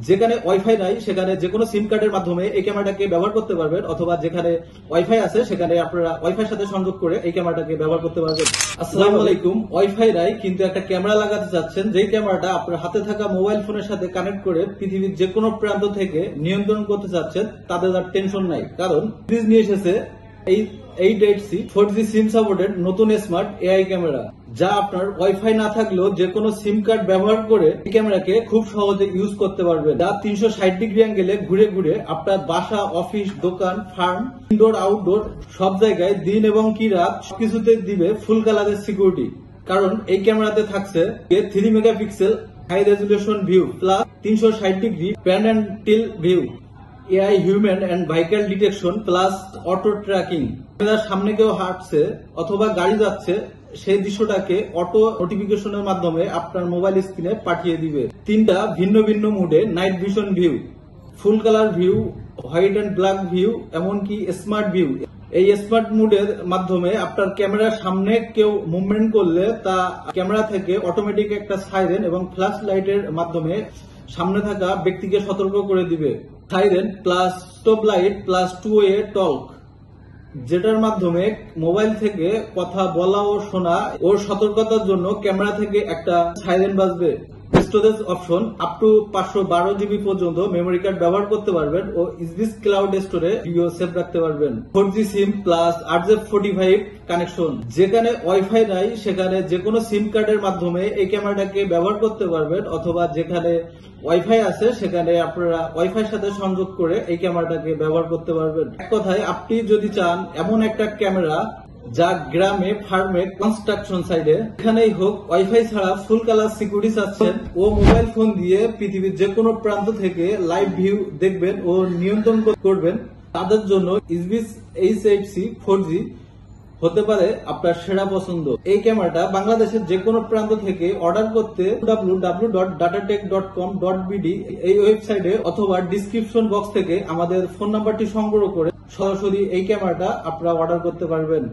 যেখানে ওয়াইফাই নাই সেখানে যে কোনো সিম কার্ডের মাধ্যমে এই ক্যামেরাটাকে ব্যবহার করতে পারবেন, অথবা যেখানে ওয়াইফাই আছে সেখানে আপনারা ওয়াইফাই সাথে সংযোগ করে এই ক্যামেরাটাকে ব্যবহার করতে পারবেন। আসসালামু আলাইকুম। ওয়াইফাই নাই কিন্তু একটা ক্যামেরা লাগাতে চাচ্ছেন, যেই ক্যামেরাটা আপনার হাতে থাকা মোবাইল ফোনের সাথে কানেক্ট করে পৃথিবীর যে কোনো প্রান্ত থেকে নিয়ন্ত্রণ করতে চাচ্ছেন, তাদের আর টেনশন নাই, কারণ সিরিজ নিয়ে এসেছে এই 880 4G সিম সাপোর্টেড নতুন স্মার্ট এআই ক্যামেরা, যা আপনার ওয়াইফাই না থাকলেও যে কোনো সিম কার্ড ব্যবহার করে এই ক্যামেরাকে খুব সহজে ইউজ করতে পারবেন। যা 360 ডিগ্রি অ্যাঙ্গেলে ঘুরে ঘুরে আপনার বাসা, অফিস, দোকান, ফার্ম, ইনডোর, আউটডোর সব জায়গায় দিন এবং কি রাত সবকিছুতে দিবে ফুল কালারের সিকিউরিটি। কারণ এই ক্যামেরাতে থাকছে 3 megapixel high resolution view plus 360 degree pan and tilt view, AI human and vehicle detection plus auto tracking. ক্যামেরার সামনে কেউ হাঁটছে অথবা গাড়ি যাচ্ছে, সেই দৃশ্যটাকে অটো নোটিফিকেশনের মাধ্যমে আপনার মোবাইল স্ক্রিনে পাঠিয়ে দিবে। 3টা ভিন্ন ভিন্ন মুডে night vision view, full colour view, white and black view, এমনকি স্মার্ট ভিউ। এই স্মার্ট মুডের মাধ্যমে আপনার ক্যামেরার সামনে কেউ মুভমেন্ট করলে তা ক্যামেরা থেকে অটোমেটিক একটা সাইরেন এবং ফ্ল্যাশ লাইটের মাধ্যমে সামনে থাকা ব্যক্তিকে সতর্ক করে দিবে। Siren plus stop light plus 2-ওয়ে টল্ক, যেটার মাধ্যমে মোবাইল থেকে কথা বলা ও শোনা ওর সতর্কতার জন্য ক্যামেরা থেকে একটা সাইরেন বাজবে। Storage option up to 512 GB পর্যন্ত মেমোরি কার্ড ব্যবহার করতে পারবেন ও ইসবিস ক্লাউড স্টোরে ভিডিও সেভ রাখতে পারবেন। 4G সিম প্লাস RJ45 কানেকশন, যেখানে ওয়াইফাই নাই সেখানে যে কোনো সিম কার্ডের মাধ্যমে এই ক্যামেরাটাকে ব্যবহার করতে পারবেন, অথবা যেখানে ওয়াইফাই আছে সেখানে আপনারা ওয়াইফাই সাথে সংযোগ করে এই ক্যামেরাটাকে ব্যবহার করতে পারবেন। এক কথায়, আপনি যদি চান এমন একটা ক্যামেরা যা গ্রামে, ফার্মে, কনস্ট্রাকশন সাইডে এখানেই হোক ওয়াইফাই ছাড়া ফুল কালার সিকিউরিটি চাচ্ছেন ও মোবাইল ফোন দিয়ে পৃথিবীর যে কোনো প্রান্ত থেকে লাইভ ভিউ দেখবেন ও নিয়ন্ত্রণ করবেন, তাদের জন্য ইসবিস H8C 4G হতে পারে আপনার সেরা পছন্দ। এই ক্যামেরাটা বাংলাদেশের যে কোনো প্রান্ত থেকে অর্ডার করতে www.datatech.com.bd এই ওয়েবসাইটে অথবা ডিসক্রিপশন বক্স থেকে আমাদের ফোন নাম্বারটি সংগ্রহ করে সরাসরি এই ক্যামেরাটা আপনারা অর্ডার করতে পারবেন।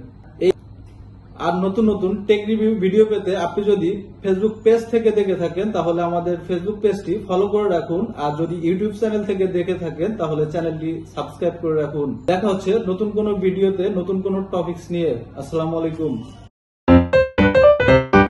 আর নতুন নতুন টেক রিভিউ ভিডিও পেতে আপনি যদি ফেসবুক পেজ থেকে দেখে থাকেন তাহলে আমাদের ফেসবুক পেজটি ফলো করে রাখুন, আর যদি ইউটিউব চ্যানেল থেকে দেখে থাকেন তাহলে চ্যানেলটি সাবস্ক্রাইব করে রাখুন। দেখা হচ্ছে নতুন কোনো ভিডিওতে নতুন কোনো টপিকস নিয়ে। আসসালামু আলাইকুম।